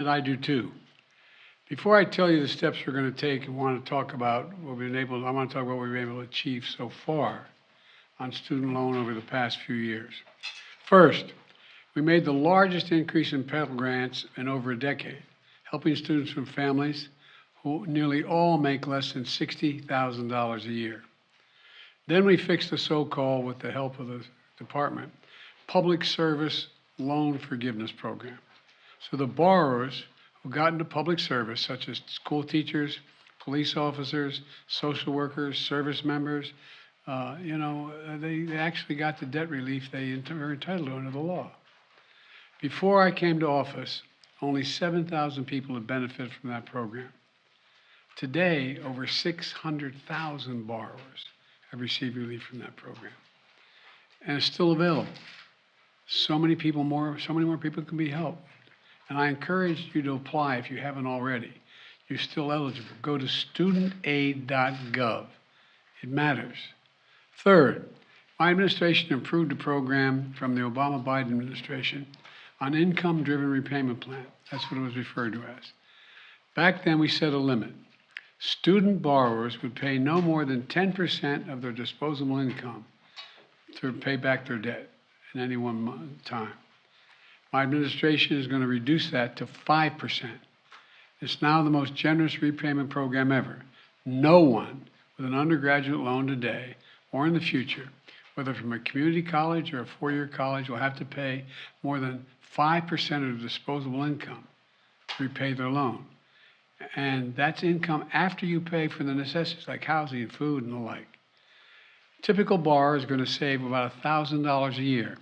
And I do too. Before I tell you the steps we're going to take and want to talk about what I want to talk about what we've been able to achieve so far on student loan over the past few years. First, we made the largest increase in Pell Grants in over a decade, helping students from families who nearly all make less than $60,000 a year. Then we fixed the so-called, with the help of the department, Public Service Loan Forgiveness Program. So the borrowers who got into public service, such as school teachers, police officers, social workers, service members, they actually got the debt relief they were entitled to under the law. Before I came to office, only 7,000 people had benefited from that program. Today, over 600,000 borrowers have received relief from that program. And it's still available. So many more people can be helped. And I encourage you to apply if you haven't already. You're still eligible. Go to studentaid.gov. It matters. Third, my administration improved the program from the Obama-Biden administration on income-driven repayment plan. That's what it was referred to as. Back then, we set a limit. Student borrowers would pay no more than 10% of their disposable income to pay back their debt in any one time. My administration is going to reduce that to 5%. It's now the most generous repayment program ever. No one with an undergraduate loan today or in the future, whether from a community college or a four-year college, will have to pay more than 5% of their disposable income to repay their loan. And that's income after you pay for the necessities like housing, food, and the like. Typical borrower is going to save about $1,000 a year.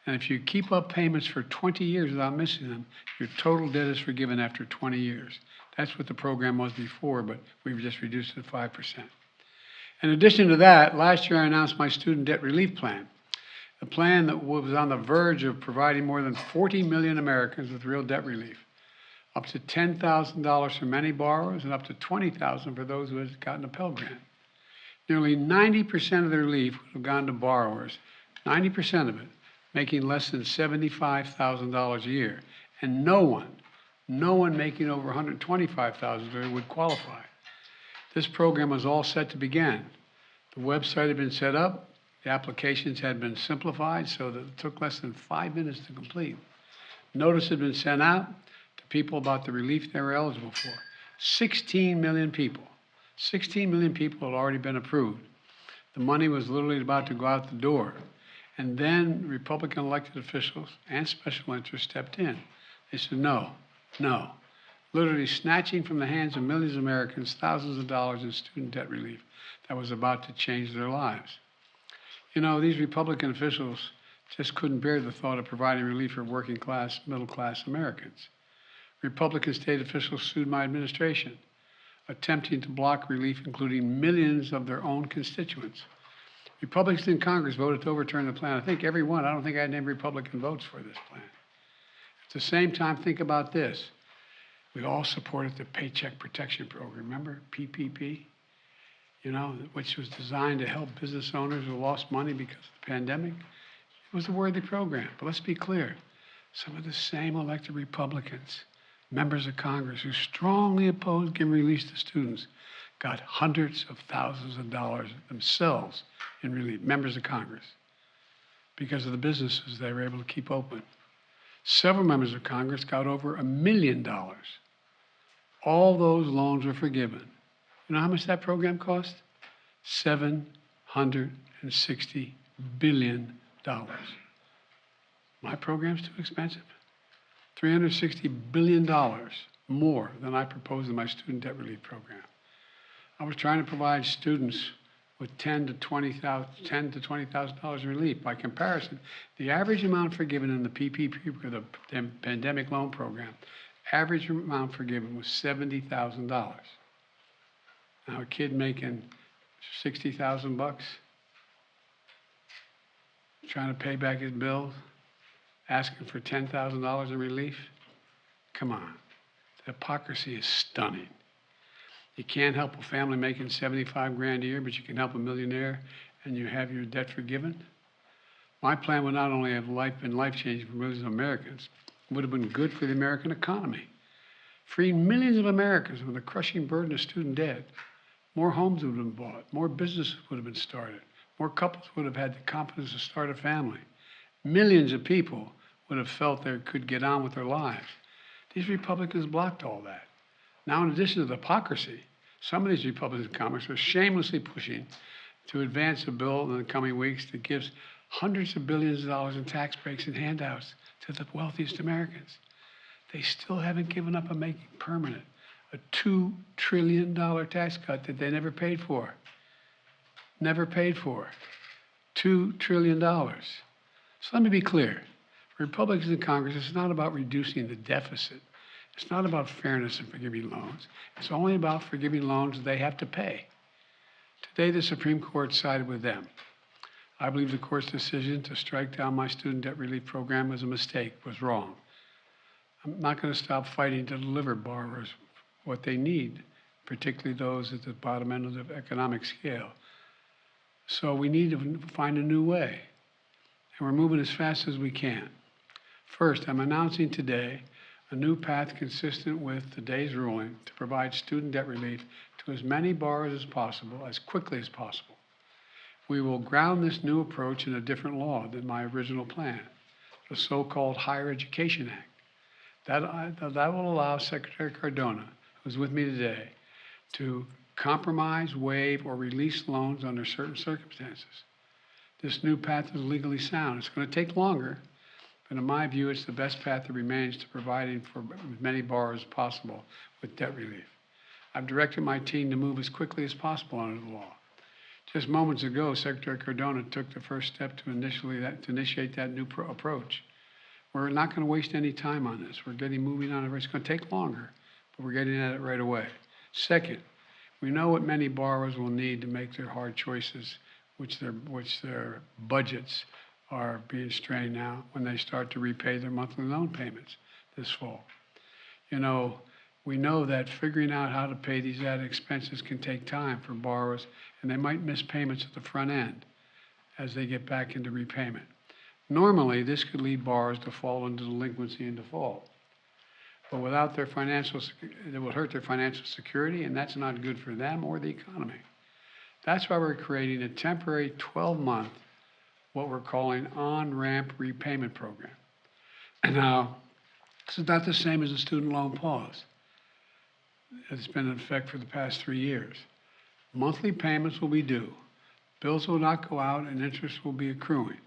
And if you keep up payments for 20 years without missing them, your total debt is forgiven after 20 years. That's what the program was before, but we've just reduced it to 5%. In addition to that, last year I announced my student debt relief plan, a plan that was on the verge of providing more than 40 million Americans with real debt relief, up to $10,000 for many borrowers and up to $20,000 for those who had gotten a Pell Grant. Nearly 90% of the relief would have gone to borrowers, 90% of it, making less than $75,000 a year. And no one making over $125,000 a year would qualify. This program was all set to begin. The website had been set up, the applications had been simplified so that it took less than 5 minutes to complete. Notice had been sent out to people about the relief they were eligible for. 16 million people had already been approved. The money was literally about to go out the door. And then Republican elected officials and special interests stepped in. They said, no, literally snatching from the hands of millions of Americans thousands of dollars in student debt relief that was about to change their lives. You know, these Republican officials just couldn't bear the thought of providing relief for working class, middle class Americans. Republican state officials sued my administration, attempting to block relief, including millions of their own constituents. Republicans in Congress voted to overturn the plan. I think every one. I don't think I had any Republican votes for this plan. At the same time, think about this. We all supported the Paycheck Protection Program, remember, PPP? You know, which was designed to help business owners who lost money because of the pandemic. It was a worthy program. But let's be clear. Some of the same elected Republicans, members of Congress who strongly opposed giving relief to students, got hundreds of thousands of dollars themselves in relief, members of Congress, because of the businesses they were able to keep open. Several members of Congress got over $1 million. All those loans were forgiven. You know how much that program cost? $760 billion. My program's too expensive. $360 billion more than I proposed in my student debt relief program. I was trying to provide students with $10,000 to $20,000 in relief. By comparison, the average amount forgiven in the PPP, the pandemic loan program, average amount forgiven was $70,000. Now a kid making 60,000 bucks, trying to pay back his bills, asking for $10,000 in relief. Come on, the hypocrisy is stunning. You can't help a family making 75 grand a year, but you can help a millionaire and you have your debt forgiven. My plan would not only have been life-changing for millions of Americans, it would have been good for the American economy. freeing millions of Americans from the crushing burden of student debt. More homes would have been bought, more businesses would have been started, more couples would have had the confidence to start a family. Millions of people would have felt they could get on with their lives. These Republicans blocked all that. Now, in addition to the hypocrisy, some of these Republicans in Congress are shamelessly pushing to advance a bill in the coming weeks that gives hundreds of billions of dollars in tax breaks and handouts to the wealthiest Americans. They still haven't given up on making permanent a $2 trillion tax cut that they never paid for. Never paid for. $2 trillion. So let me be clear. For Republicans in Congress, it's not about reducing the deficit. It's not about fairness in forgiving loans. It's only about forgiving loans they have to pay. Today, the Supreme Court sided with them. I believe the court's decision to strike down my student debt relief program was a mistake, was wrong. I'm not going to stop fighting to deliver borrowers what they need, particularly those at the bottom end of the economic scale. So we need to find a new way, and we're moving as fast as we can. First, I'm announcing today a new path consistent with today's ruling to provide student debt relief to as many borrowers as possible, as quickly as possible. We will ground this new approach in a different law than my original plan, the so-called Higher Education Act. That will allow Secretary Cardona, who's with me today, to compromise, waive, or release loans under certain circumstances. This new path is legally sound. It's going to take longer, but in my view, it's the best path that remains to providing for as many borrowers as possible with debt relief. I've directed my team to move as quickly as possible under the law. Just moments ago, Secretary Cardona took the first step to initiate that new approach. We're not going to waste any time on this. We're getting moving on it. It's going to take longer, but we're getting at it right away. Second, we know what many borrowers will need to make their hard choices, which their budgets are being strained now when they start to repay their monthly loan payments this fall. You know, we know that figuring out how to pay these added expenses can take time for borrowers, and they might miss payments at the front end as they get back into repayment. Normally, this could lead borrowers to fall into delinquency and default. But without their it will hurt their financial security, and that's not good for them or the economy. That's why we're creating a temporary 12-month, what we're calling on-ramp repayment program. And now, this is not the same as a student loan pause. It's been in effect for the past 3 years. Monthly payments will be due. Bills will not go out, and interest will be accruing.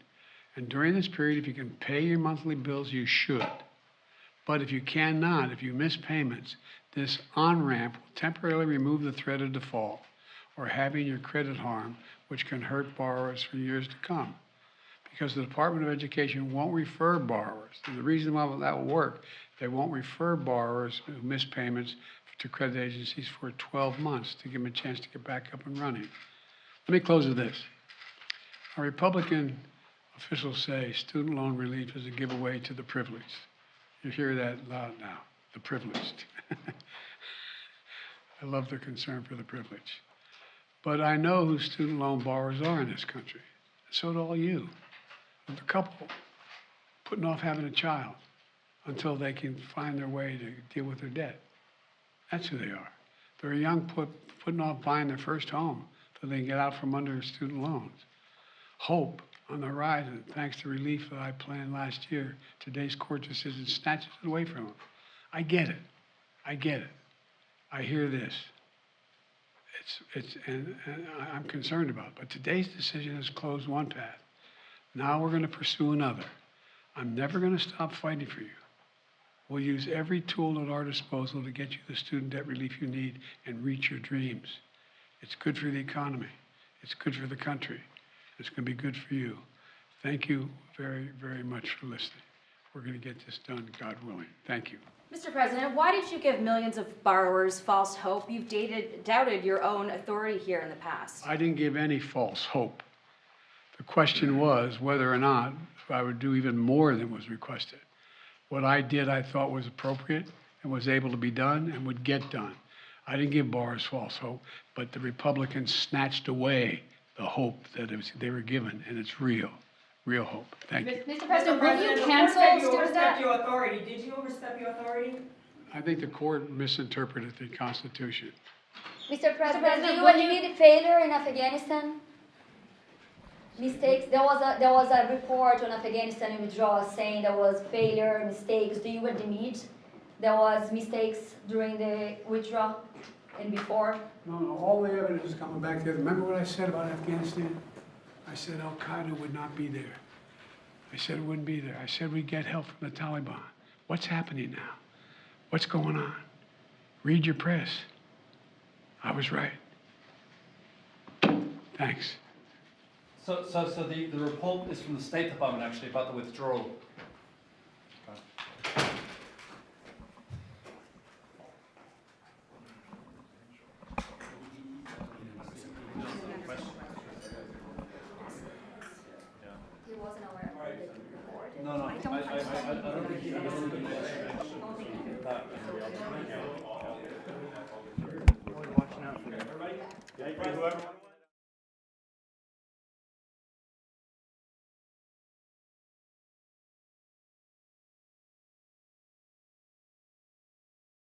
And during this period, if you can pay your monthly bills, you should. But if you cannot, if you miss payments, this on-ramp will temporarily remove the threat of default or having your credit harmed, which can hurt borrowers for years to come. Because the Department of Education won't refer borrowers. And the reason why that will work, they won't refer borrowers who miss payments to credit agencies for 12 months to give them a chance to get back up and running. Let me close with this. Our Republican officials say student loan relief is a giveaway to the privileged. You hear that loud now, the privileged. I love their concern for the privileged. But I know who student loan borrowers are in this country. So do all you. The couple putting off having a child until they can find their way to deal with their debt. That's who they are. They're a young putting off buying their first home so they can get out from under student loans. Hope on the horizon, thanks to relief that I planned last year. Today's court decision snatches it away from them. I get it. I get it. I hear this. And I'm concerned about it. But today's decision has closed one path. Now we're going to pursue another. I'm never going to stop fighting for you. We'll use every tool at our disposal to get you the student debt relief you need and reach your dreams. It's good for the economy. It's good for the country. It's going to be good for you. Thank you very, very much for listening. We're going to get this done, God willing. Thank you. Mr. President, why did you give millions of borrowers false hope? You've doubted your own authority here in the past. I didn't give any false hope. The question was whether or not I would do even more than was requested. What I did, I thought was appropriate and was able to be done and would get done. I didn't give borrowers false hope, but the Republicans snatched away the hope that they were given, and it's real hope. Thank you. Mr. President, will you cancel student debt? Your authority. Did you overstep your authority? I think the court misinterpreted the Constitution. Mr. President, President, do you will you- admit failure in Afghanistan? Mistakes. There was a report on Afghanistan withdrawal saying there was failure, mistakes. Do you admit there was mistakes during the withdrawal and before? No, all the evidence is coming back there. Remember what I said about Afghanistan? I said Al-Qaeda would not be there. I said it wouldn't be there. I said we'd get help from the Taliban. What's happening now? What's going on? Read your press. I was right. Thanks. So the report is from the State Department actually about the withdrawal. He wasn't aware of the report. No, I don't think he that. Watching out for you.